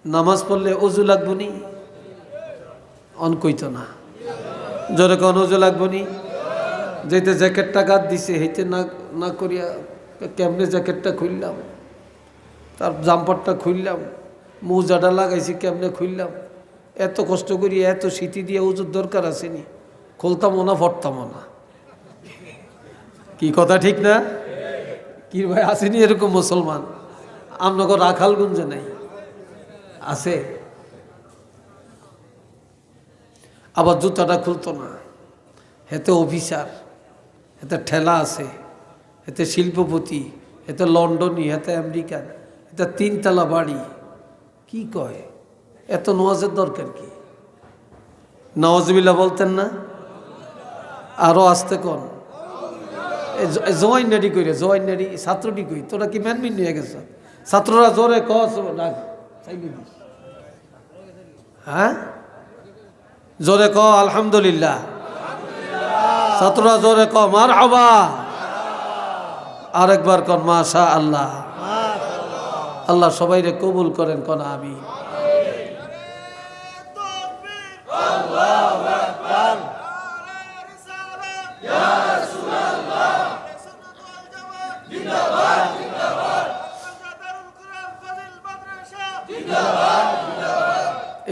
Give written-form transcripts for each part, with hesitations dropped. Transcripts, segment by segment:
নামাজ পড়লে অজু লাগবো নি? অন কইতো না, জোরে কোন অজু লাগবো নি? যেতে জ্যাকেটটা গাদ দিছে হেঁটে না না করিয়া কেমনে জ্যাকেটটা খুললাম, তার জাম্পারটা খুললাম, মোজাটা লাগাইছি কেমনে খুললাম, এত কষ্ট করি এত স্মৃতি দিয়ে উজুর দরকার আসেনি, খুলতামও না ফটতামও না। কি কথা ঠিক না? কি ভাই আসেনি এরকম মুসলমান? আপনাকে রাখালগঞ্জে নাই, আছে? আবার জুতাটা খুলতো না, হেতে অফিসার, হেতে ঠেলা আছে, হেতে শিল্পপতি, হেতে লন্ডনী, হেতে আমেরিকান, হেতে 3 তলা বাড়ি। কি কয় এত নওয়াজের দরকার কি? নওয়াজবিল্লাহ বলতেন না? আরো আসতে কোন জয়েন নারি করে জয়েন নারি ছাত্রটি কই, তোরা কি ম্যানমিন নিয়ে গেছ? ছাত্ররা জোরে কস ডাক, হ্যাঁ জোরে ক আলহামদুলিল্লাহ, ছাত্ররা জোরে ক মারহাবা, আরেকবার কন মাশা আল্লাহ। আল্লাহ সবাইরে কবুল করেন, কোন আমি।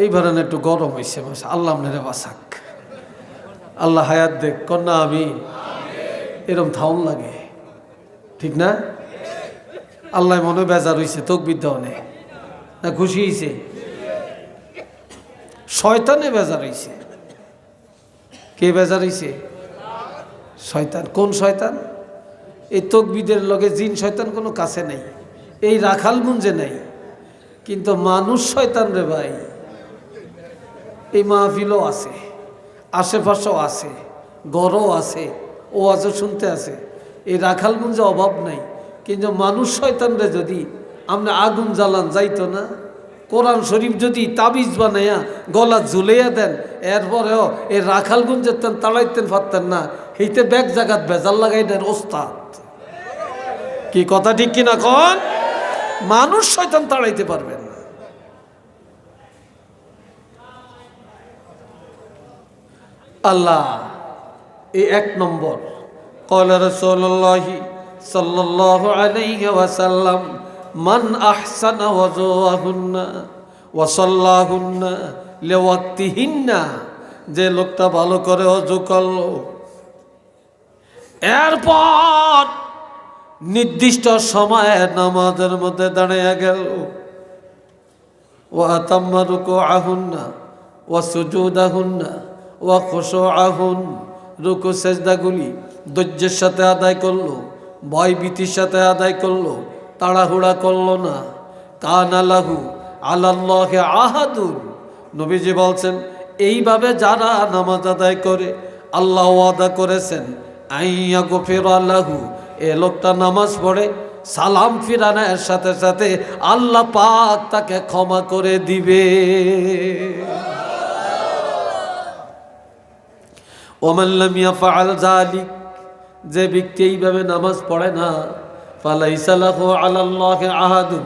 এইবার একটু গরম হয়েছে, আল্লাহ আপনারে বাসাক, আল্লাহ হায়াত দেখ, কন্যা আমি। এরম থাউন লাগে, ঠিক না? আল্লাহ মনে বেজার হয়েছে, তকবির দেওয়ানে না খুশি হয়েছে? শয়তানে বেজার হয়েছে। কে বেজার হয়েছে? শয়তান। কোন শয়তান? এই তকবিদের লগে জিন শয়তান কোনো কাছে নেই, এই রাখালগঞ্জে নাই, কিন্তু মানুষ শয়তান রে ভাই। এই মাহফিলও আছে, আশেপাশেও আছে, গড়ও আছে, ও আজও শুনতে আছে, এই রাখালগঞ্জে অভাব নাই। কিন্তু মানুষ শয়তান রে যদি আমরা আগুন জ্বালান যাইতো না, কোরআন শরীফ যদি তাবিজ বানাইয়া গলা ঝুলাইয়া দেন, এরপরেও এই রাখালগঞ্জের তেন তাড়াইতেন পারতেন না। এইতে ব্যাগ জাগাত বেজাল লাগাই দেন ওস্তাদ। কি কথা ঠিক কিনা কন? মানুষ শয়তান তাড়াইতে পারবেন না। আল্লাহ এই 1 নম্বর। ক্বালা রাসূলুল্লাহি সাল্লাল্লাহু আলাইহি ওয়াসাল্লাম মান আহসানা ওয়াজুহুন্না ওয়া সাল্লাহুন্না লিওয়াক্তিহিন্না, যে লোকটা ভালো করে ওযু করলো, এরপর নির্দিষ্ট সময়ে নামাজের মধ্যে দাঁড়িয়ে গেল, ওয়া আতাম্মা রুকুআহুন্না ওয়া সুজুদাহুন্না ওয়া খুশুআহুন, রুকু সেজদাগুলি ধৈর্যের সাথে আদায় করলো, ভয়ভীতির সাথে আদায় করলো, তাড়াহুড়া করলো না। কানা লাহু আলাল্লাহি আহাদুন, নবীজি বলছেন এইভাবে যারা নামাজ আদায় করে আল্লাহ ওয়াদা করেছেন আইয়া গফিরা লাহু, এ লোকটা নামাজ পড়ে সালাম ফিরানোর সাথে সাথে আল্লাহ পাক তাকে ক্ষমা করে দিবে। ওমান লাম ইয়াফআল যালিক, যে ব্যক্তি এইভাবে নামাজ পড়ে না, ফালাইসা লাহু আলাল্লাহি আহাদুন,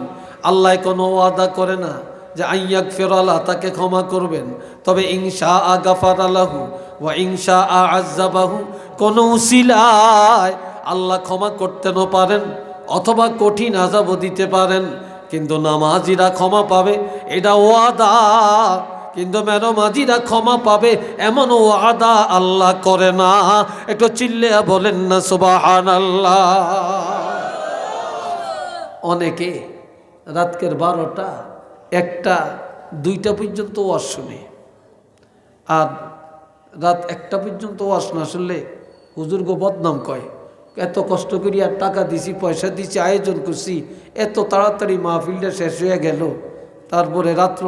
আল্লাহ কোনো ওয়াদা করে না যে আইয়াগফিরা লাহু, তাকে ক্ষমা করবেন। তবে ইনশাআ গাফারা লাহু ওয়া ইনশাআ আযাবাহু, কোন উসিলায় আল্লাহ ক্ষমা করতেও পারেন অথবা কঠিন আযাবও দিতে পারেন, কিন্তু নামাজিরা ক্ষমা পাবে এটা ওয়াদা। কিন্তু মেরমাজিরা ক্ষমা পাবে এমন ওয়াদা আল্লাহ করে না। একটু চিল্লিয়া বলেন না সুবহানাল্লাহ। অনেকে রাতকের 12টা 1টা 2টা পর্যন্ত ওয়াজ শুনে, আর রাত 1টা পর্যন্ত ওয়াজ না শুনলে হুজুরগো বদনাম কয়। এত কষ্ট করি আর টাকা দিছি, পয়সা দিছি, আয়োজন করছি, এত তাড়াতাড়ি মাহফিলটা শেষ হয়ে গেল, তারপরে রাত্র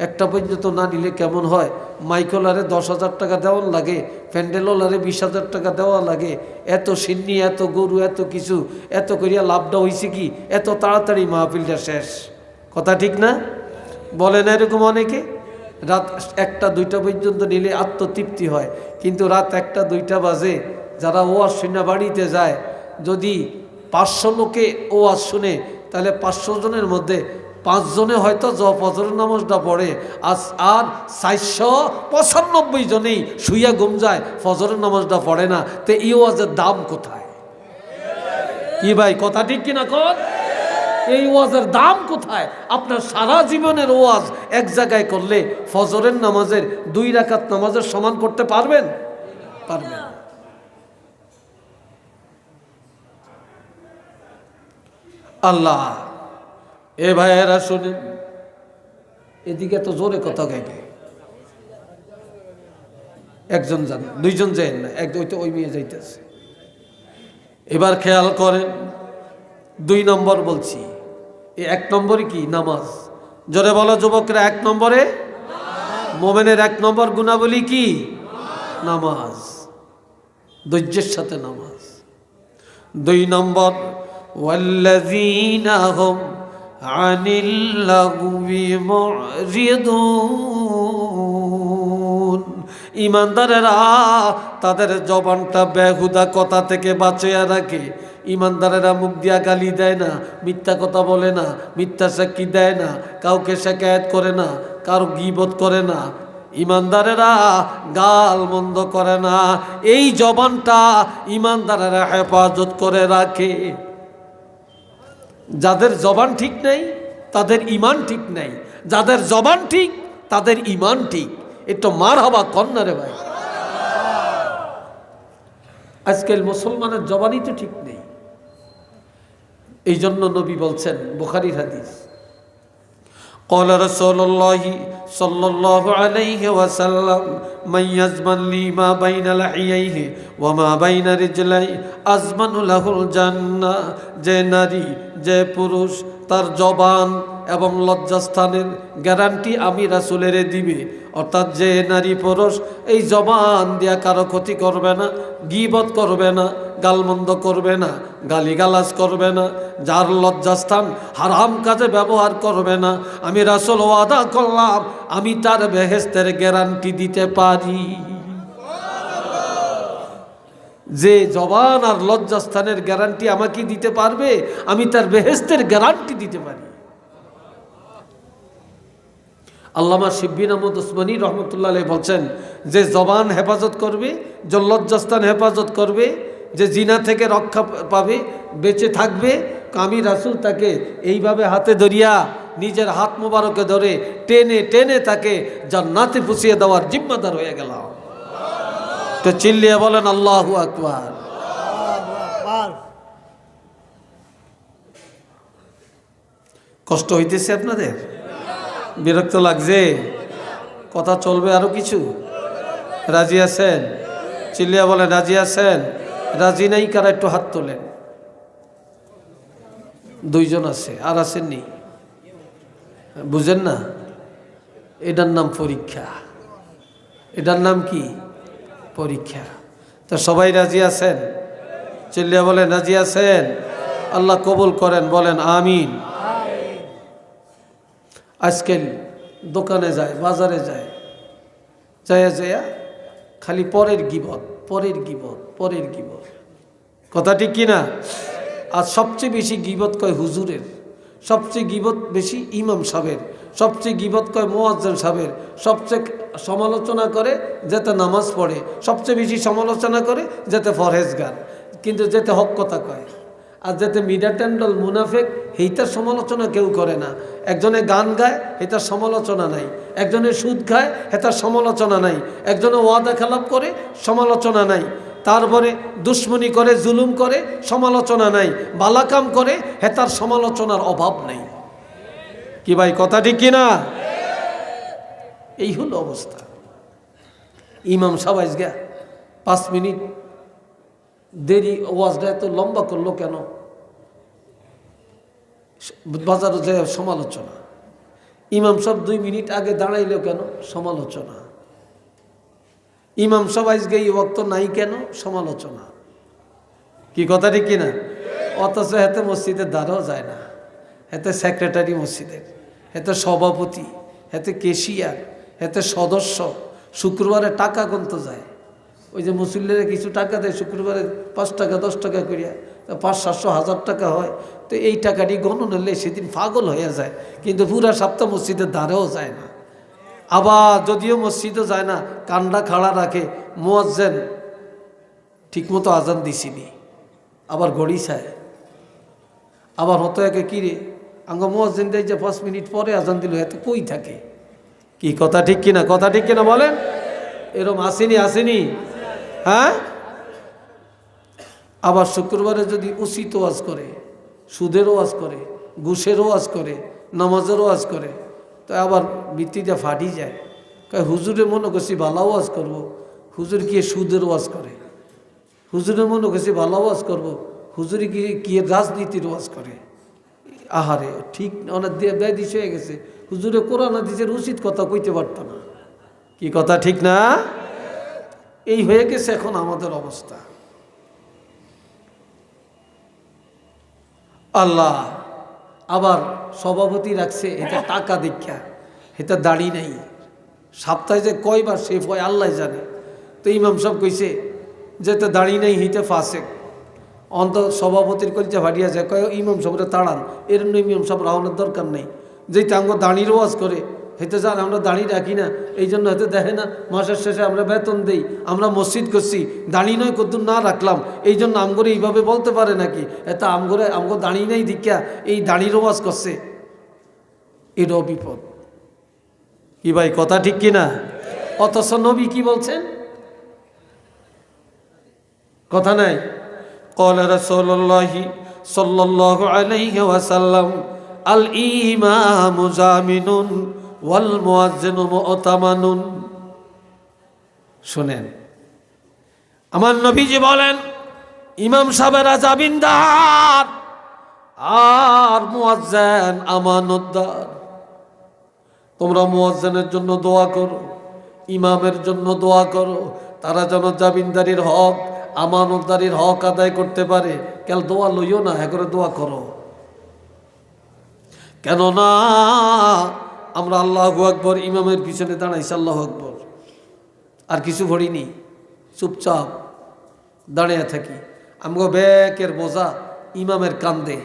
1টা পর্যন্ত না নিলে কেমন হয়? মাইকোলারে 10,000 টাকা দেওয়ার লাগে, প্যান্ডেলোলারে 20,000 টাকা দেওয়া লাগে, এত সিন্নি, এত গরু, এত কিছু, এত করিয়া লাভটা হয়েছে কি? এত তাড়াতাড়ি মাহফিলটা শেষ। কথা ঠিক না? বলে না এরকম অনেকে? রাত 1টা 2টা পর্যন্ত নিলে আত্মতৃপ্তি হয়, কিন্তু রাত 1টা 2টা বাজে যারা ওয়াজ শুনে বাড়িতে যায়, যদি 500 লোকে ওয়াজ শুনে, তাহলে 500 জনের মধ্যে 5 জনে হয়তো ফজরের নামাজটা পড়ে, আর 495 জনেই শুইয়া ঘুম যায়, ফজরের নামাজটা পড়ে না। তো এই ওয়াজের দাম কোথায়? কি ভাই, কথা ঠিক কিনা কর? এই ওয়াজের দাম কোথায়? আপনার সারা জীবনের ওয়াজ এক জায়গায় করলে ফজরের নামাজের 2 রাকাত নামাজের সমান করতে পারবেন? পারবেন। আল্লাহ, এ ভাইয়েরা শুনেন, এদিকে তো জোরে কথা গাইবে। একজন যান, 2 জন যান না, ওই মেয়ে যাইতেছে। এবার খেয়াল করেন, 2 নম্বর বলছি। এই 1 নম্বরে কি? নামাজ। জোরে বলো যুবকরা, 1 নম্বরে মোমেনের 1 নম্বর গুণাবলী কি? নামাজ, ধৈর্যের সাথে নামাজ। 2 নম্বর, ওয়াল্লাযীনা হুম আনিল লাগবি মুরিদুন, ইমানদারেরা তাদের জবানটা বেহুদা কথা থেকে বাঁচিয়ে রাখে। ইমানদারেরা মুখ দিয়া গালি দেয় না, মিথ্যা কথা বলে না, মিথ্যা সাক্ষী দেয় না, কাউকে শিকায়েত করে না, কারো গীবত করে না। ইমানদারেরা গাল মন্দ করে না। এই জবানটা ইমানদারেরা হেফাজত করে রাখে। যাদের জবান ঠিক নাই তাদের ঈমান ঠিক নাই, যাদের জবান ঠিক তাদের ঈমান ঠিক। একটু মারহাবা কন্যা রে ভাই। আজকাল মুসলমানের জবানই তো ঠিক নেই। এই জন্য নবী বলছেন, বুখারীর হাদিস, قال رسول الله صلى الله عليه وسلم من يزمن لي ما بين لحييه وما بين رجليه أزمن له الجنة। যে নারী, যে পুরুষ তার জবান এবং লজ্জাস্থানের গ্যারান্টি আমি রাসূলের দিবে। অর্থাৎ যে নারী পুরুষ এই জবান দিয়া কারো ক্ষতি করবে না, গীবত করবে না, গালমন্দ করবে না, গালিগালাজ করবে না, যার লজ্জাস্থান হারাম কাজে ব্যবহার করবে না, আমি রাসূল ওয়াদা করলাম আমি তার বেহেশতের গ্যারান্টি দিতে পারি। যে জবান আর লজ্জাস্থানের গ্যারান্টি আমাকে দিতে পারবে, আমি তার বেহেশতের গ্যারান্টি দিতে পারি। আল্লামা শিববিন আহমদ উসমানী রহমতুল্লাহ আলাইহি বলছেন, যে জবান হেফাজত করবে, যে লজ্জাস্থান হেফাজত করবে, যে জিনা থেকে রক্ষা পাবে, বেঁচে থাকবে, আমি রাসূল তাকে এইভাবে হাতে ধরিয়া নিজের হাত মোবারকে ধরে টেনে টেনে তাকে জান্নাতে পৌঁছিয়ে দেওয়ার জিম্মাদার হয়ে গেলাম। তো চিল্লিয়ে বলেন আল্লাহু আকবার। কষ্ট হইতেছে আপনাদের? বিরক্ত লাগছে? কথা চলবে আরো কিছু? রাজি আছেন? চিল্লিয়া বলেন রাজি আছেন? রাজি নাই কারা একটু হাত তোলেন। 2 জন আছে, আর আসেননি? বুঝেন না? এটার নাম পরীক্ষা। এটার নাম কি? পরীক্ষা। তো সবাই রাজি আছেন? চিল্লিয়া বলেন রাজি আছেন? আল্লাহ কবুল করেন, বলেন আমিন। আজকাল দোকানে যায়, বাজারে যায়, যায়া যায়া খালি পরের গীবত, পরের গীবত, পরের গীবত। কথা ঠিক কিনা? আর সবচেয়ে বেশি গীবত কয় হুজুরের, সবচেয়ে গীবত বেশি ইমাম সাহেবের, সবচেয়ে গীবত কয় মুয়াজ্জিন সাহেবের, সবচেয়ে সমালোচনা করে যেতে নামাজ পড়ে, সবচেয়ে বেশি সমালোচনা করে যেতে ফরহেজগার, কিন্তু যেতে হক কথা কয়। আর যাতে মিডা টেন্ডল মুনাফেক, এইটার সমালোচনা কেউ করে না। একজনে গান গায়, এটার সমালোচনা নাই। একজনে সুদ খায়, এটার সমালোচনা নাই। একজনে ওয়াদা খেলাপ করে, সমালোচনা নাই। তারপরে দুশ্মনী করে, জুলুম করে, সমালোচনা নাই। বালাকাম করে, হেতার সমালোচনার অভাব নেই। কি ভাই, কথা ঠিক কিনা? এই হলো অবস্থা। ইমাম সাহেব আজকে 5 মিনিট দেরি, ওয়াজটা এত লম্বা করলো কেন? বাজারে যায় সমালোচনা। ইমাম সাহেব 2 মিনিট আগে দাঁড়াইলো কেন? সমালোচনা। ইমাম সাহেব আজকে এই ওয়াক্ত নাই কেন? সমালোচনা। কি কথা ঠিক কিনা? অথচ হেতে মসজিদের দ্বারাও যায় না, হেতে সেক্রেটারি মসজিদের, হেতে সভাপতি, হেতে কেশিয়ার, হেতে সদস্য, শুক্রবারে টাকা গুনতে যায়। ওই যে মুসল্লিরা কিছু টাকা দেয় শুক্রবারে, 5 টাকা 10 টাকা করিয়া, তা 500-700 টাকা হয়। তো এই টাকাটি গণন হলে সেদিন পাগল হয়ে যায়, কিন্তু পুরা সপ্তাহ মসজিদের দ্বারেও যায় না। আবার যদিও মসজিদও যায় না, কান্ডা খাড়া রাখে, মুয়াজ্জিন ঠিকমতো আজান দিছিনি, আবার ঘড়ি চায়, আবার হতো একে কিরে আঙ্গ মুয়াজ্জিন দেয় যে 5 মিনিট পরে আজান দিল, এত কই থাকে? কি কথা ঠিক কিনা? কথা ঠিক কিনা বলেন? এরম আসেনি? হ্যাঁ। আবার শুক্রবারে যদি উচিত ওয়াজ করে, সুদেরও ওয়াজ করে, ঘুষেরও ওয়াজ করে, নামাজেরও ওয়াজ করে, তো আবার বৃত্তিটা ফাটি যায়। হুজুরে মনে করছি ভালো ওয়াজ করবো, হুজুর কি সুদের ওয়াজ করে। হুজুরে মনে করছি ভালো ওয়াজ করবো, হুজুরে কি রাজনীতির ওয়াজ করে। আহারে, ঠিক অনেক বেদিস হয়ে গেছে। হুজুরে কোরআন হাদিসের উচিত কথা কইতে পারত না। কি কথা ঠিক না? এই হয়ে গেছে এখন আমাদের অবস্থা। আল্লাহ আবার সভাপতি রাখছে, এটা টাকা দীক্ষা, এটা দাড়ি নেই, সপ্তাহে যে কয়বার শেফ হয় আল্লাহ জানে। তো ইমাম সাহেব কইছে যে তো দাড়ি নেই, হিতে ফাঁসে অন্ত সভাপতির কলচা ভাটিয়া যায়, কয় ইমাম সাহেবরা তাড়ান, এর জন্য ইমাম সাহেব রাহনের দরকার নেই। যেই তাঙ্গ দাঁড়ির ওয়াজ করে হেতে যান, আমরা দাঁড়ি রাখি না, এই জন্য হয়তো দেখে না মাসের শেষে আমরা বেতন দেই, আমরা মসজিদ করছি, দাঁড়ি নয় কদ্দুর না রাখলাম, এই জন্য আমগরে এইভাবে বলতে পারে নাকি? এত আমগো দাঁড়ি নাই দীক্ষা এই দাঁড়ির ওয়াজ করছে, এটাও বিপদ। কি ভাই, কথা ঠিক কিনা? অথচ নবী কি বলছেন? কথা নাই। قال رسول الله صلى الله عليه وسلم الإمام زامن والمؤذن مؤتمن। শুনেন, আমার নবীজি বলেন ইমাম সাহেবেরা জামিনদার আর মুয়াজ্জিন আমানতদার। তোমরা মুয়াজ্জিনের জন্য দোয়া করো, ইমামের জন্য দোয়া করো, তারা যেন জামিনদারির হক, আমানতদারির হক আদায় করতে পারে। কেন দোয়া লইও না, হ্যাঁ করে দোয়া করো। কেননা আমরা আল্লাহু আকবার ইমামের পিছনে দাঁড়াইছি, আল্লাহু আকবার, আর কিছু ভরিনি, চুপচাপ দাঁড়িয়ে থাকি। আমগো ব্যাকের বোঝা ইমামের কান্দে।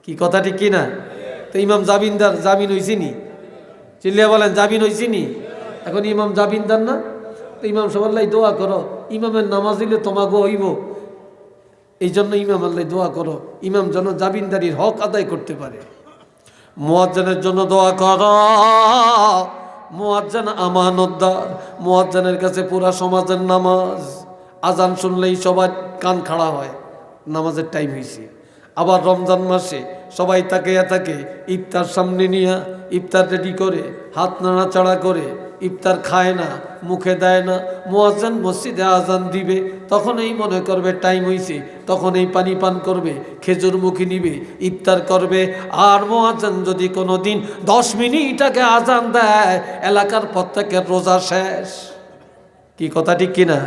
কি কথা ঠিক কিনা? তো ইমাম জামিনদার, জামিন হইছিনি? চিল্লিয়া বলেন, জামিন হইছিনি? এখন ইমাম জামিনদার না? তো ইমাম সব আল্লাহ দোয়া করো, ইমামের নামাজ দিলে তোমাকে হইব, এই জন্য ইমাম আল্লাহ দোয়া করো, ইমাম যেন জামিনদারির হক আদায় করতে পারে। মুয়াজ্জিনের জন্য দোয়া করো, মুয়াজ্জিন আমানতদার, মুয়াজ্জিনের কাছে পুরা সমাজের নামাজ। আজান শুনলেই সবার কান খাড়া হয়, নামাজের টাইম হয়েছে। আবার রমজান মাসে সবাই তাকিয়ে থাকে, ইফতার সামনে নিয়ে ইফতার রেডি করে, হাত নাড়াচাড়া করে, ইফতার খায় না, মুখে দেয় না। মুয়াজ্জিন মসজিদে আজান দিবে, তখন এই মনে করবে টাইম হয়েছে, তখন এই পানি পান করবে, খেজুর মুখী নিবে, ইফতার করবে। আর মুয়াজ্জিন যদি কোনো দিন 10 মিনিট আগে আজান দেয়, এলাকার প্রত্যেকের রোজা শেষ। কি কথা ঠিক কিনা?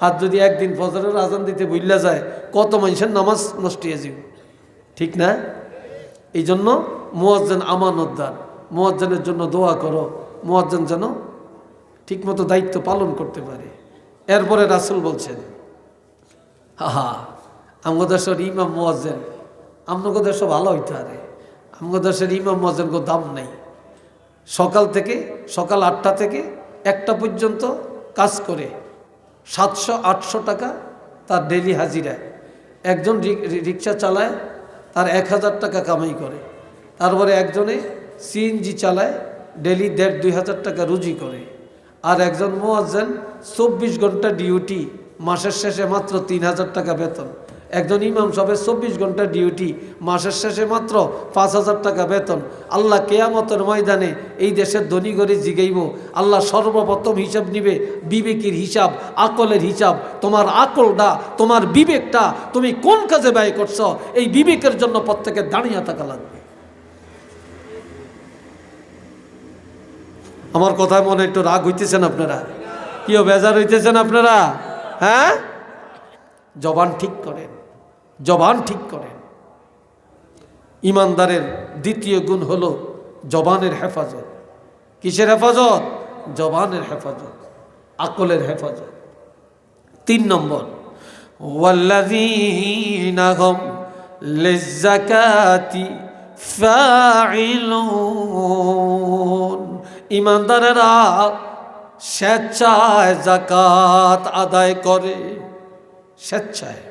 আর যদি একদিন ফজরের আজান দিতে ভুলে যায়, কত মানুষের নামাজ নষ্ট হয়ে যাবে, ঠিক না? এই জন্য মুয়াজ্জিন আমানতদার, মুয়াজ্জিনের জন্য দোয়া করো, মুয়াজ্জিন যেন ঠিকমতো দায়িত্ব পালন করতে পারে। এরপরে রাসূল বলছেন, আমাদের দেশের ইমাম মুয়াজ্জিন, আমাদের দেশে ভালো হইতে পারে, আমাদের দেশের ইমাম মুয়াজ্জিন কোনো দাম নেই। সকাল 8টা থেকে 1টা পর্যন্ত কাজ করে 700-800 টাকা তার ডেলি হাজিরা। একজন রিক্সা চালায়, তার 1000 টাকা কামাই করে। তারপরে একজনে সিএনজি চালায়, ডেলি 1,500-2 হাজার টাকা রুজি করে। আর একজন মুয়াজ্জিন 24 ঘন্টা ডিউটি, মাসের শেষে মাত্র 3,000 টাকা বেতন। একজন ইমাম সাহেবের 24 ঘন্টা ডিউটি, মাসের শেষে মাত্র 5,000 টাকা বেতন। আল্লাহ কিয়ামতের ময়দানে এই দেশের ধনী গরিব জিগাইব, আল্লাহ সর্বপ্রথম হিসাব নিবে বিবেকের হিসাব, আকলের হিসাব। তোমার আকলটা, তোমার বিবেকটা তুমি কোন কাজে ব্যয় করছ, এই বিবেকের জন্য প্রত্যেকে দাঁড়িয়ে থাকা লাগবে। আমার কথায় মনে একটু রাগ হইতেছেন আপনারা? কিও বেজার হইতেছেন আপনারা? হ্যাঁ, জবান ঠিক করেন, জবান ঠিক করেন। ইমানদারের দ্বিতীয় গুণ হলো জবানের হেফাজত। কিসের হেফাজত? জবানের হেফাজত, আকলের হেফাজত। 3 নম্বর, ওয়াল্লাযীনা হুম লিয-যাকাতি ফাঈলুন, ঈমানদারেরা স্বেচ্ছায় যাকাত আদায় করে। স্বেচ্ছায়।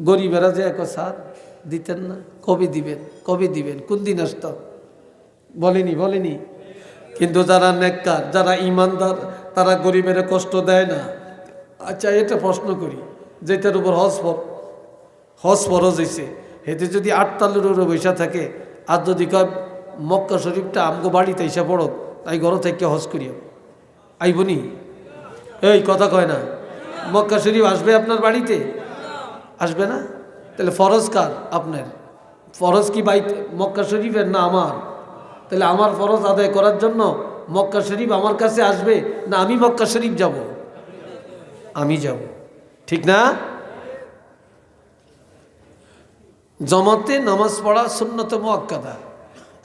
গরিবেরা যে এক সাথ দিতেন না, কবে দিবেন, কবে দিবেন, কোন দিন আসত বলেনি। কিন্তু যারা নেককার, যারা ঈমানদার, তারা গরিবের কষ্ট দেয় না। আচ্ছা, এটা প্রশ্ন করি, যেটার উপর হজ ফরজ হয়েছে, হেতে যদি 8 তালের উপরে বৈশা থাকে, আর যদি কয় মক্কা শরীফটা আমগো বাড়িতে এসে পড়ো, তাই ঘর থেকে হজ করিও, আইবনি? এই কথা কয় না। মক্কা শরীফ আসবে আপনার বাড়িতে? আসবে না। তাহলে ফরজ কার? আপনার। ফরজ কি মক্কা শরীফের না আমার? তাহলে আমার ফরজ আদায় করার জন্য মক্কা শরীফ আমার কাছে আসবে না আমি মক্কা শরীফ যাব? আমি যাব, ঠিক না? জমাতে নামাজ পড়া সুন্নতে মুআক্কাদা।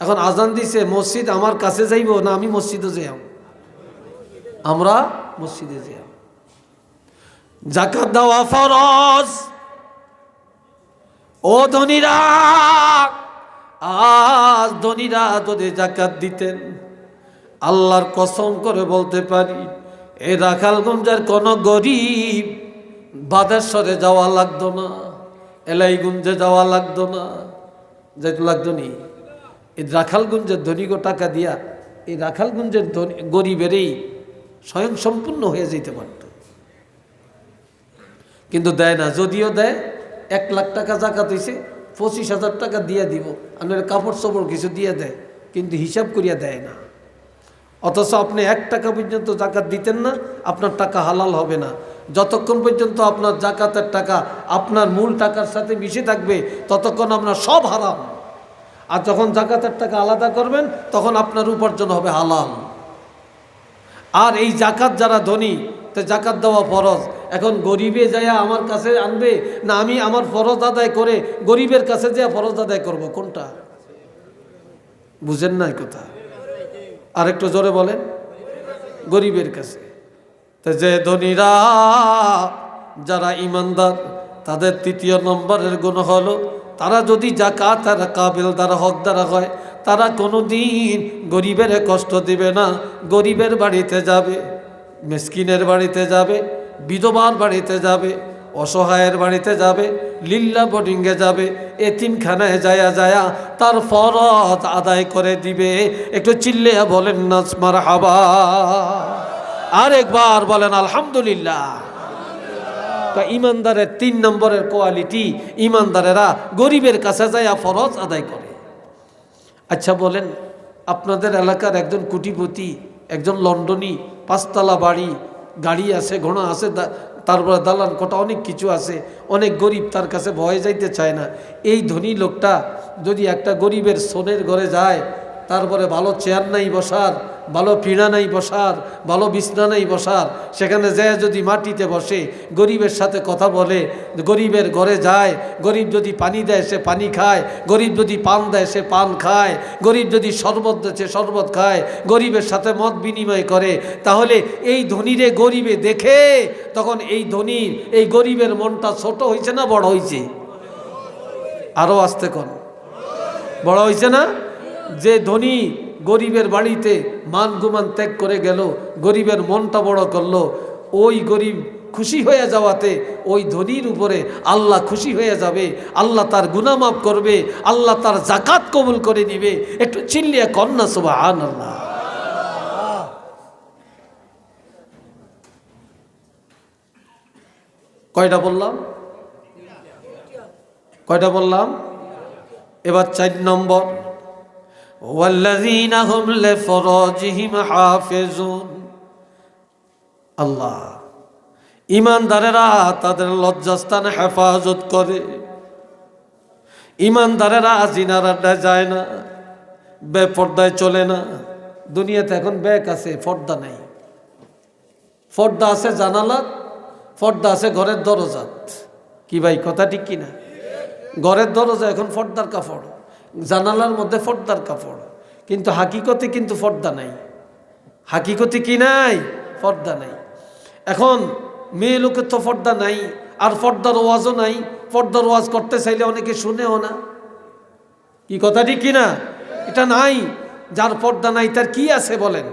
এখন আজান দিছে, মসজিদ আমার কাছে যাইব না আমি মসজিদে যাই? আমরা মসজিদে যাই। যাকাত দেওয়া ফরজ। ও ধনীরা, আজ ধনীরা যদি যাকাত দিতেন, আল্লাহর কসম করে বলতে পারি, এই রাখালগঞ্জের কোন গরিব বাদেশ্বরে যাওয়া লাগতো না, এলাইগঞ্জে যাওয়া লাগতো না, যেতে লাগতো নি। এই রাখালগঞ্জের ধনীগো টাকা দিয়া এই রাখালগঞ্জের গরিবেরই স্বয়ং সম্পূর্ণ হয়ে যেতে পারত, কিন্তু দেয় না। যদিও দেয়, 1 লাখ টাকা যাকাত হইছে, 25,000 টাকা দিয়ে দিব, আপনার কাপড় চোপড় কিছু দিয়ে দেয়, কিন্তু হিসাব করিয়া দেয় না। অথচ আপনি 1 টাকা পর্যন্ত যাকাত দিতেন না, আপনার টাকা হালাল হবে না। যতক্ষণ পর্যন্ত আপনার যাকাতের টাকা আপনার মূল টাকার সাথে মিশে থাকবে, ততক্ষণ আপনার সব হারাম। আর যখন যাকাতের টাকা আলাদা করবেন, তখন আপনার উপার্জন হবে হালাল। আর এই যাকাত যারা ধনী, তো যাকাত দেওয়া ফরজ। এখন গরিবে যায় আমার কাছে আনবে না আমি আমার ফরজ আদায় করে গরিবের কাছে যায় ফরজ আদায় করব? কোনটা? বুঝেন না এই কথা? আরেকটু জোরে বলেন। গরিবের কাছে। তো যে ধনীরা, যারা ঈমানদার, তাদের 3য় নম্বরের গুণ হলো, তারা যদি যাকাতের কাবিল দ্বারা হকদার হয়, তারা কোনোদিন গরিবের কষ্ট দিবে না। গরিবের বাড়িতে যাবে, মিসকিনের বাড়িতে যাবে, বিধবার বাড়িতে যাবে, অসহায়ের বাড়িতে যাবে, লিল্লা বোর্ডিংয়ে যাবে, এতিমখানায় যায়া তার ফরজ আদায় করে দিবে। একটু চিল্লিয়া বলেন না মারহাবা। আরেকবার বলেন আলহামদুলিল্লাহ। ঈমানদারের 3 নম্বরের কোয়ালিটি, ঈমানদারেরা গরিবের কাছে যায়া ফরজ আদায় করে। আচ্ছা বলেন, আপনাদের এলাকার একজন কোটিপতি, একজন লন্ডনী, 5 তলা বাড়ি, গাড়ি আছে, ঘোড়া আছে, তারপরে দালান কোটা অনেক কিছু আছে, অনেক গরিব, তার কাছে ভয়ে যাইতে চায় না। এই ধনী লোকটা যদি একটা গরিবের সোনের ঘরে যায়, তারপরে ভালো চেয়ার নাই বসার, ভালো পিঁড়া নাই বসার, ভালো বিছনা নাই বসার, সেখানে যায় যদি মাটিতে বসে, গরিবের সাথে কথা বলে, গরিবের ঘরে যায়, গরিব যদি পানি দেয় সে পানি খায়, গরিব যদি পান দেয় সে পান খায়, গরিব যদি শরবত দেয় সে শরবত খায়, গরিবের সাথে মত বিনিময় করে, তাহলে এই ধনীরে গরিবে দেখে তখন এই ধনীর, এই গরিবের মনটা ছোট হয়েছে না বড় হয়েছে? আরো আসতে কোন বড় হয়েছে না? যে ধনী গরিবের বাড়িতে মান গুমান ত্যাগ করে গেল, গরিবের মনটা বড় করলো, ওই গরিব খুশি হয়ে যাওয়াতে ওই ধনীর উপরে আল্লাহ খুশি হয়ে যাবে, আল্লাহ তার গুনাহ মাফ করবে, আল্লাহ তার যাকাত কবুল করে নিবে। একটু চিল্লিয়া কন্যা সুবহানাল্লাহ। কয়টা বললাম? কয়টা বললাম? এবার 4 নম্বর, ওয়াল্লাযীনা হুম লিফুরুজিহিম হাফিজুন। আল্লাহ, ঈমানদারেরা তাদের লজ্জাস্থান হেফাজত করে। ঈমানদারেরা জিনার আড্ডায় যায় না, বেপর্দায় চলে না। দুনিয়াতে এখন ব্যাগ আছে, পর্দা নাই। পর্দা আছে জানালাত, পর্দা আছে ঘরের দরজাত। কি ভাই কথা ঠিক কিনা? ঘরের দরজা এখন পর্দার কাপড়, জানালার মধ্যে পর্দার কাপড়, কিন্তু হাকিকতে কিন্তু পর্দা নাই। হাকিকতে কি নাই? পর্দা নাই। এখন মেয়ে লোকের তো পর্দা নাই, আর পর্দার ওয়াজও নাই। পর্দার ওয়াজ করতে চাইলে অনেকে শুনেও না। কি কথা ঠিক কিনা? এটা নাই। যার পর্দা নাই তার কি আছে বলেন?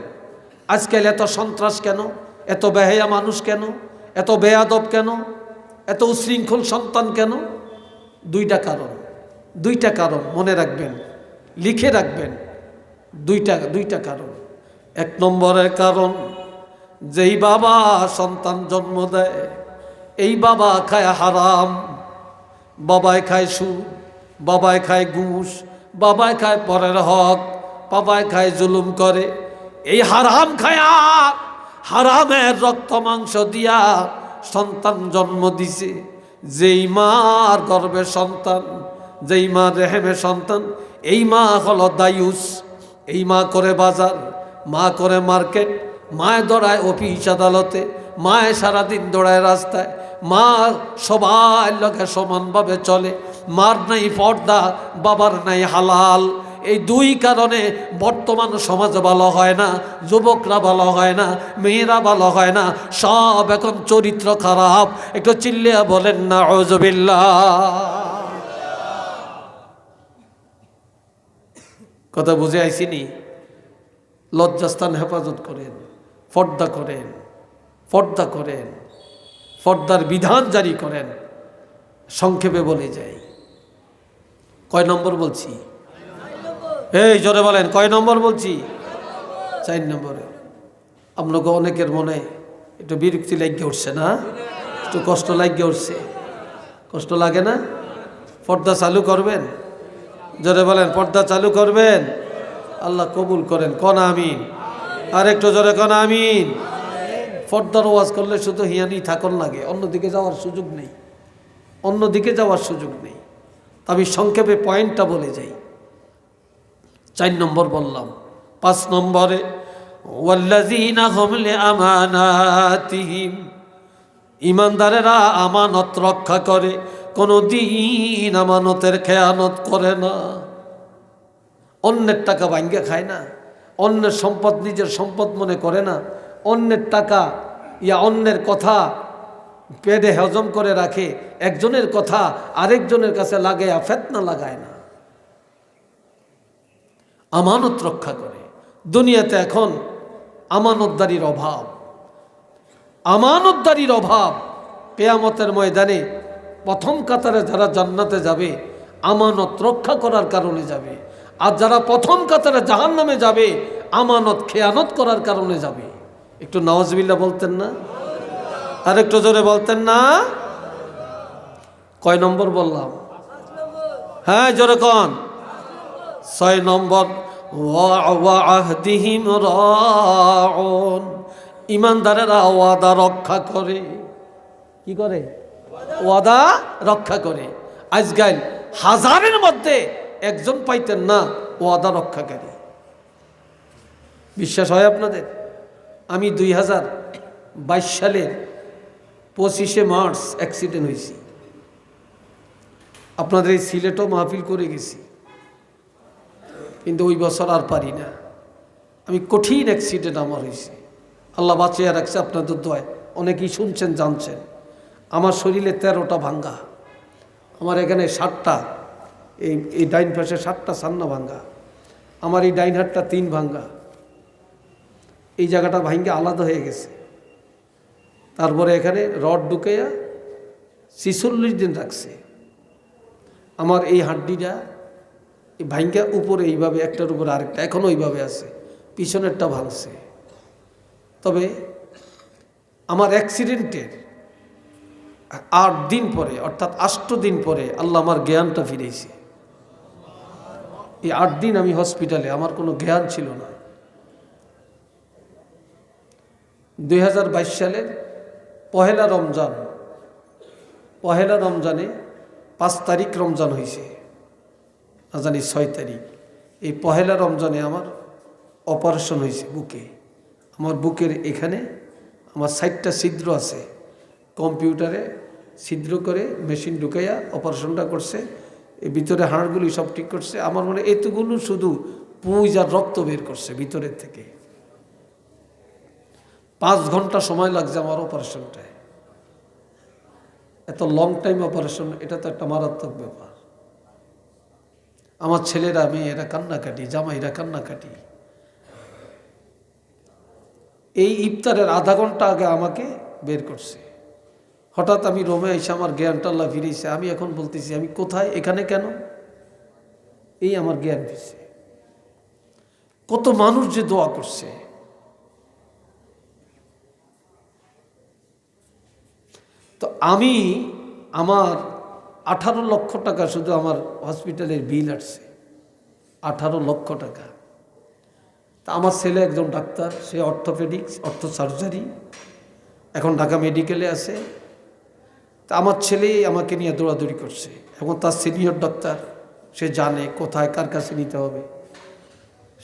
আজকাল এত সন্ত্রাস কেন? এত বেহায়া মানুষ কেন? এত বেয়াদব কেন? এত উশৃঙ্খল সন্তান কেন? দুইটা কারণ মনে রাখবেন, লিখে রাখবেন। দুইটা কারণ। এক নম্বরের কারণ, যেই বাবা সন্তান জন্ম দেয় এই বাবা খায় হারাম, বাবায় খায় সুদ, বাবায় খায় ঘুষ, বাবায় খায় পরের হক, বাবায় খায় জুলুম করে। এই হারাম খায়া, হারামের রক্ত মাংস দিয়া সন্তান জন্ম দিছে। যেই মার গর্ভে সন্তান, যেই মা রেহেমে সন্তান, এই মা হলো দায়ুস। এই মা করে বাজার, মা করে মার্কেট, মায় দৌড়ায় অফিস আদালতে, মায় সারাদিন দৌড়ায় রাস্তায়। মা সবার লোকে সমানভাবে চলে। মার নাই পর্দা, বাবার নাই হালাল। এই দুই কারণে বর্তমান সমাজ ভালো হয় না, যুবকরা ভালো হয় না, মেয়েরা ভালো হয় না, সব এখন চরিত্র খারাপ। একটু চিল্লিয়া বলেন না আউযুবিল্লাহ। কথা বুঝে আইসিনি? লজ্জাস্থান হেফাজত করেন, পর্দা করেন, পর্দা করেন, পর্দার বিধান জারি করেন। সংক্ষেপে বলে যাই, কয় নম্বর বলছি? এই জোরে বলেন, কয় নম্বর বলছি? 4 নম্বরে। আপনাকে অনেকের মনে একটু বিরক্তি লাগিয়ে উঠছে না? একটু কষ্ট লাগিয়ে উঠছে? কষ্ট লাগে না? পর্দা চালু করবেন? জোরে বলেন, পর্দা চালু করবেন? আল্লাহ কবুল করেন, কন আমিন। আর একটু জোরে কন আমিন। পর্দার ওয়াজ করলে শুধু হিয়ানি থাকন লাগে, অন্যদিকে যাওয়ার সুযোগ নেই, অন্যদিকে যাওয়ার সুযোগ নেই। আমি সংক্ষেপে পয়েন্টটা বলে যাই। 4 নম্বর বললাম। 5 নম্বরে, ওয়াল্লাযীনা হুম লিআমানাতিহিম, ঈমানদারেরা আমানত রক্ষা করে, কোনো দিন আমানতের খেয়ানত করে না। অন্যের টাকা ভাঙ্গে খায় না, অন্যের সম্পদ নিজের সম্পদ মনে করে না, অন্যের টাকা অন্যের কথা পেটে হজম করে রাখে, একজনের কথা আরেকজনের কাছে লাগায়া ফেতনা লাগায় না, আমানত রক্ষা করে। দুনিয়াতে এখন আমানতদারির অভাব, আমানতদারির অভাব। কিয়ামতের ময়দানে প্রথম কাতারে যারা জান্নাতে যাবে আমানত রক্ষা করার কারণে যাবে, আর যারা প্রথম কাতারে জাহান্নামে যাবে আমানত খেয়ানত করার কারণে যাবে। একটু নাউজুবিল্লাহ বলতেন না? আর একটু জোরে বলতেন না? কয় নম্বর বললাম? হ্যাঁ জোরে কন। 6 নম্বর, ওয়া আহদিহিম রাউন, ঈমানদারেরা ওয়াদা রক্ষা করে। কি করে? ওয়াদা রক্ষা করে। আজকাল হাজারের মধ্যে একজন পাইতেন না ওয়াদা রক্ষাকারী। বিশ্বাস হয় আপনাদের? আমি 2022 সালের 25শে মার্চ অ্যাক্সিডেন্ট হয়েছি। আপনাদের এই সিলেটও মাহফিল করে গেছি, কিন্তু ওই বছর আর পারি না। আমি কঠিন অ্যাক্সিডেন্ট আমার হয়েছে, আল্লাহ বাঁচিয়ে রাখছে আপনাদের দোয়ায়। অনেকেই শুনছেন জানছেন। আমার শরীরে 13টা ভাঙ্গা, আমার এখানে 7টা, এই ডাইন পাশে 7টা সান্না ভাঙ্গা, আমার এই ডাইন হাতটা 3 ভাঙ্গা, এই জায়গাটা ভাঙ্গে আলাদা হয়ে গেছে। তারপরে এখানে রড ঢুকাইয়া 46 দিন রাখছে। আমার এই হাড্ডিটা এই ভাঙ্গা উপরে এইভাবে একটার উপরে আরেকটা এখনও ওইভাবে আছে, পিছনেরটা ভাঙছে। তবে আমার অ্যাক্সিডেন্টের 8 দিন পরে, অর্থাৎ 8 দিন পরে আল্লাহ আমার জ্ঞানটা ফিরেছে। এই 8 দিন আমি হসপিটালে, আমার কোনো জ্ঞান ছিল না। 2022 সালের পহেলা রমজানে 5 তারিখ রমজান হয়েছে, না জানি 6 তারিখ। এই পহেলা রমজানে আমার অপারেশন হয়েছে বুকে। আমার বুকের এখানে আমার 60টা ছিদ্র আছে, কম্পিউটারে ছিদ্র করে মেশিন ঢুকাইয়া অপারেশনটা করছে। এই ভিতরে হাড়গুলি সব ঠিক করছে। আমার মনে এতগুলো শুধু পুঁজ আর রক্ত বের করছে ভিতরের থেকে। 5 ঘন্টা সময় লাগছে আমার অপারেশনটায়। এত লং টাইম অপারেশন, এটা তো একটা মারাত্মক ব্যাপার। আমার ছেলেরা, মেয়েরা কান্নাকাটি, জামাইরা কান্নাকাটি। এই ইফতারের আধা ঘন্টা আগে আমাকে বের করছে। হঠাৎ আমি রোমে এসে আমার জ্ঞানটা আল্লাহ ফিরেছে। আমি এখন বলতেছি আমি কোথায়, এখানে কেন? এই আমার জ্ঞান ফিরছে। কত মানুষ যে দোয়া করছে। তো আমি আমার 18 লক্ষ টাকা শুধু আমার হসপিটালের বিল আসছে, 18 লক্ষ টাকা। তা আমার ছেলে একজন ডাক্তার, সে অর্থোপেডিক্স, সার্জারি, এখন ঢাকা মেডিকেলে আছে। তা আমার ছেলেই আমাকে নিয়ে দৌড়াদৌড়ি করছে, এবং তার সিনিয়র ডাক্তার, সে জানে কোথায় কার কাছে নিতে হবে,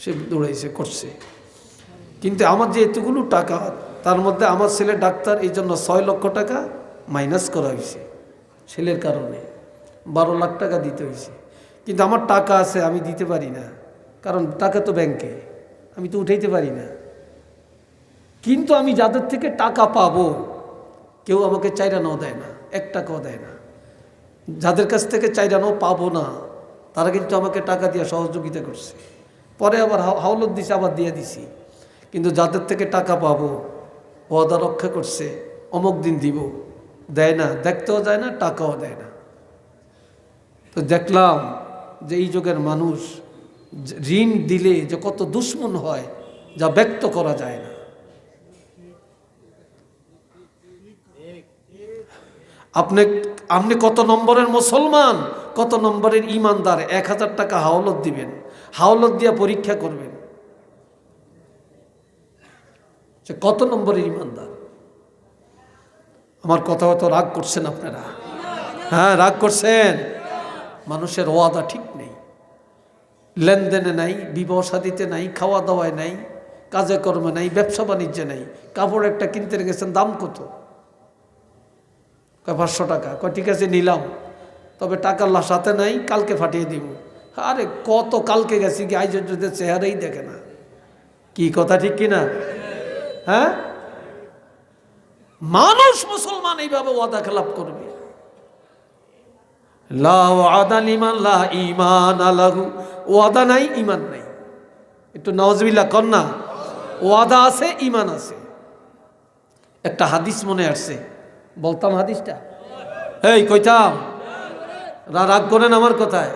সে দৌড়াইছে করছে। কিন্তু আমার যে এতগুলো টাকা, তার মধ্যে আমার ছেলে ডাক্তার, এই জন্য 6 লক্ষ টাকা মাইনাস করা হয়েছে ছেলের কারণে, 12 লাখ টাকা দিতে হয়েছে। কিন্তু আমার টাকা আছে, আমি দিতে পারি না, কারণ টাকা তো ব্যাংকে, আমি তো উঠাইতে পারি না। কিন্তু আমি যাদের থেকে টাকা পাবো, কেউ আমাকে চাইরানাও দেয় না, 1 টাকাও দেয় না। যাদের কাছ থেকে চাইরানাও পাবো না, তারা কিন্তু আমাকে টাকা দিয়ে সহযোগিতা করছে। পরে আবার হাওলত দিছে, আবার দিয়ে দিছি। কিন্তু যাদের থেকে টাকা পাবো, ওয়াদা রক্ষা করছে, অমুক দিন দিব, দেয় না, দেখতেও যায় না, টাকাও দেয় না। তো দেখলাম যে এই যুগের মানুষ ঋণ দিলে যে কত দুশ্মন হয়, যা ব্যক্ত করা যায় না। আপনি কত নম্বরের মুসলমান, কত নম্বরের ইমানদার, 1000 টাকা হাওলত দিবেন, হাওলত দিয়ে পরীক্ষা করবেন যে কত নম্বরের ইমানদার। আমার কথা হয়তো রাগ করছেন আপনারা, হ্যাঁ রাগ করছেন। মানুষের ওয়াদা ঠিক নেই, লেনদেনে নাই, বিবাহ শাদীতে নাই, খাওয়া দাওয়ায় নাই, কাজে কর্মে নাই, ব্যবসা বাণিজ্যে নাই। কাপড় একটা কিনতে গেছেন, দাম কত? 500 টাকা। ঠিক আছে নিলাম, তবে টাকা সাথে নাই, কালকে ফাটিয়ে দিব। আরে কত কালকে গেছি কি, আজ চেহারাই দেখে না। কি কথা ঠিক কিনা? হ্যাঁ, মানুষ মুসলমান এইভাবে ওয়াদা খেলাপ করবে। লা ওয়াদা লিমান লা ঈমান লাহু, ওয়াদা নাই, ঈমান নাই। একটু নাউজুবিল্লাহ কর না। ওয়াদা আছে, ঈমান আছে। একটা হাদিস মনে আসছে, বলতাম হাদিসটা? এই কইতাম, রাগ করেন আমার কথায়?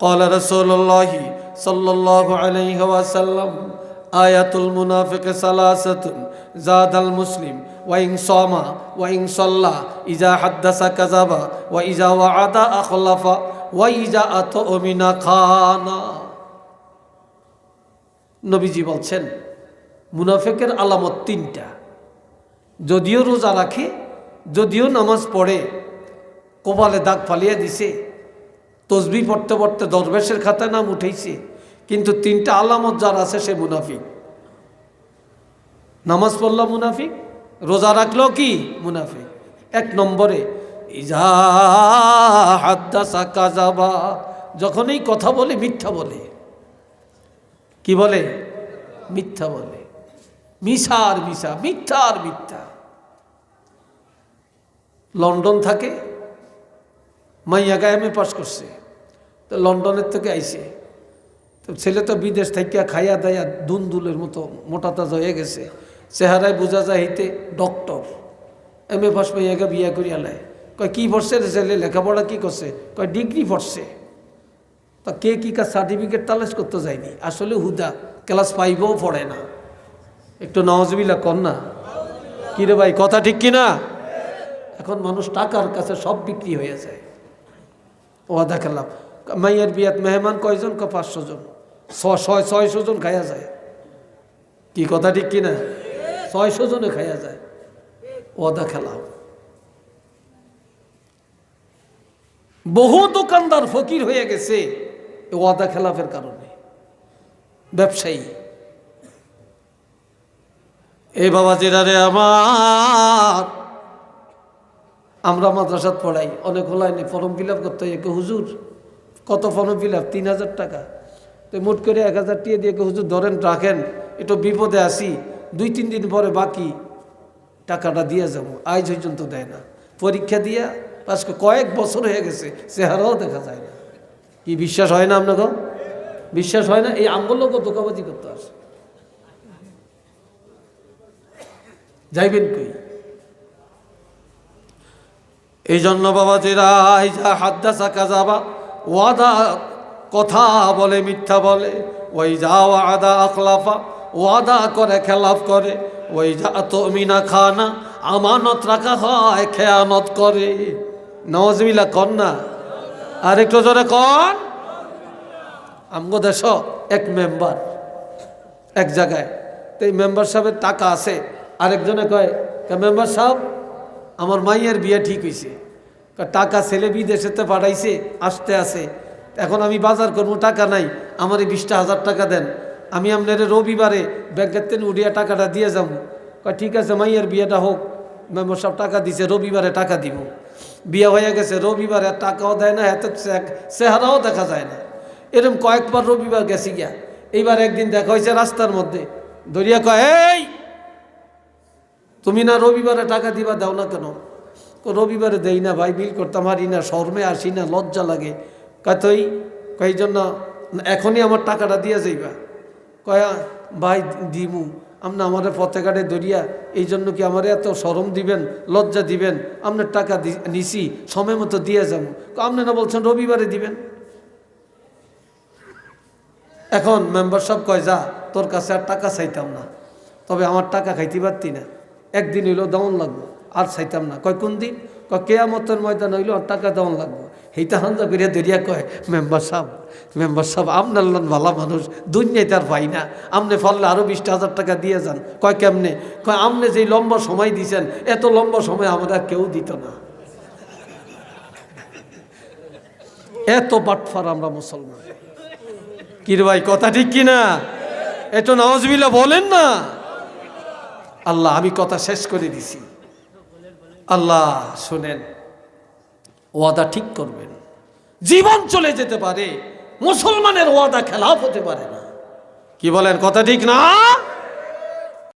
ক্বালা রাসূলুল্লাহি সাল্লাল্লাহু আলাইহি ওয়াসাল্লাম, আয়াতুল মুনাফিক সালাসাতুন জাদাল মুসলিম ওয়া ইন সামা ওয়া ইন সাল্লা ইজা হাদ্দাসা কাযাবা ওয়া ইজা ওয়াআদা আখলাফা ওয়া ইজা আতমিনা খানা। নবীজি বলছেন মুনাফিকের আলামত 3টা। যদিও রোজা রাখে, যদিও নামাজ পড়ে, কপালে দাগ ফালিয়ে দিছে, তসবিহ পড়তে পড়তে দরবেশের খাতায় নাম উঠেছে, কিন্তু 3টা আলামত যার আছে সে মুনাফিক। নামাজ পড়লো মুনাফিক, রোজা রাখলো কি মুনাফিক। 1 নম্বরে ইজা হাদ্দাসা কাযাবা, যখনই কথা বলে মিথ্যা বলে। কি বলে? মিথ্যা বলে। মিশা আর মিশা, মিথ্যা আর মিথ্যা। লন্ডন থাকে, মাইয়া গায়ে পাস করছে, তো লন্ডনের থেকে আইছে, তো ছেলে তো বিদেশ থেকে খাইয়া দাইয়া দুনদুলের মতো মোটা তাজা হয়ে গেছে, চেহারায় বোঝা যায় হিতে ডক্টর। পাস মাইয়াকে বিয়া করিয়া লাই। কয় কি পড়ছে রে ছেলে, লেখাপড়া কি করছে? কয় ডিগ্রি পড়ছে। তা কে কি কাজ সার্টিফিকেট তালাশ করতে যায়নি, আসলে হুদা ক্লাস 5ও পড়ে না। একটু নাউজুবিল্লাহ কর না। কি রে ভাই, কথা ঠিক কিনা? এখন মানুষ টাকার কাছে সব বিক্রি হয়ে যায়। ওয়াদা খেলাম। মাইয়ের বিয়াত মেহমান কয়জন? 500 জন, 600 জন খাইয়া যায়। কি কথা ঠিক কিনা? 600 জনে খাইয়া যায়। ওয়াদা খেলাম। বহু দোকানদার ফকির হয়ে গেছে ওয়াদা খেলাফের কারণে, ব্যবসায়ী। এ বাবা জিরারে আমার, আমরা মাদ্রাসাত পড়াই, অনেক লাইনে ফর্ম ফিল আপ করতে হয়। হুজুর কত ফর্ম ফিল আপ? 3000 টাকা। তো মোট করে 1000 টাকা দিয়ে হুজুর ধরেন রাখেন, একটু বিপদে আসি, 2-3 দিন পরে বাকি টাকাটা দিয়ে যাবো। আজ পর্যন্ত দেয় না। পরীক্ষা দিয়া পাস কয়েক বছর হয়ে গেছে, চেহারাও দেখা যায় না। কি বিশ্বাস হয় না আপনাকে? বিশ্বাস হয় না? এই আমগুলো লোক ধোকাবাজি করতে আসে, যাইবেন কই? এই জন্য বাবাজিরা, এই যা হাদ্দাসা কাযাবা, ওয়াদা কথা বলে মিথ্যা বলে, ওই যা ওয়াদা আখলাফা, ওয়াদা করে খেলাফ করে, ওই যা তুমিনা খানা, আমানত রাখা হয় খেয়ানত করে। নওয়াজবিল্লাহ কন না, আর একটু জোরে কন। আমগো দেশ এক মেম্বার এক জায়গায়, তো এই মেম্বার সাহেবের টাকা আছে, আরেকজনে কয় মেম্বার সাহেব আমার মাইয়ের বিয়ে ঠিক হয়েছে, টাকা ছেলে বিদেশেতে পাঠাইছে, আসতে আছে, এখন আমি বাজার করবো, টাকা নাই, আমার এই 20,000 টাকা দেন, আমি আপনার রবিবারে ব্যাংকের থেকে উঠিয়া টাকাটা দিয়ে যাব। কয় ঠিক আছে, মাইয়ের বিয়েটা হোক। মেম্বার সাহেব টাকা দিছে, রবিবারে টাকা দিব। বিয়ে হয়ে গেছে, রবিবারে টাকাও দেয় না, এত চেহারাও দেখা যায় না। এরকম কয়েকবার রবিবার গেছি গিয়া, এইবার একদিন দেখা হয়েছে রাস্তার মধ্যে, ধরিয়া কয় এই তুমি না রবিবারে টাকা দিবা, দাও না কেন? রবিবারে দেই না ভাই, বিল করতে পারি না, শর্মে আসি না, লজ্জা লাগে। কতই কই জন্য এখনই আমার টাকাটা দিয়ে যাইবা। কয়া ভাই দিমু, আপনি আমার পথে ঘাটে ধরিয়া এই জন্য কি আমার এত শরম দিবেন, লজ্জা দিবেন? আপনার টাকা নিছি, সময় মতো দিয়ে যাবো। আপনারা বলছেন রবিবারে দিবেন। এখন মেম্বার সব কয় যা, তোর কাছে আর টাকা চাইতাম না, তবে আমার টাকা খাইতে পারতি না, একদিন হইলেও দেওয়ান লাগবো, আর চাইতাম না। কয় কোন দিন? কয় কেয়ামতের ময়দান হইলো আর টাকা দেওয়ান লাগবো। সেইটা হান্দা করিয়া ধরিয়া কয় মেম্বার সাহেব আপনার লন ভালো মানুষ, দুনিয়ায় তার পাই না, আপনি ফললে আরও 20,000 টাকা দিয়ে যান। কয় কেমনে? কয় আপনি যেই লম্বা সময় দিয়েছেন, এত লম্বা সময় আমরা কেউ দিত না। এত বাটফার আমরা মুসলমান। কিরে ভাই, কথা ঠিক কিনা? এত নাউজুবিল্লাহ বলেন না। আল্লাহ, আমি কথা শেষ করে দিছি। আল্লাহ শুনেন, ওয়াদা ঠিক করবেন, জীবন চলে যেতে পারে, মুসলমানের ওয়াদা খেলাফ হতে পারে না। কি বলেন? কথা ঠিক না?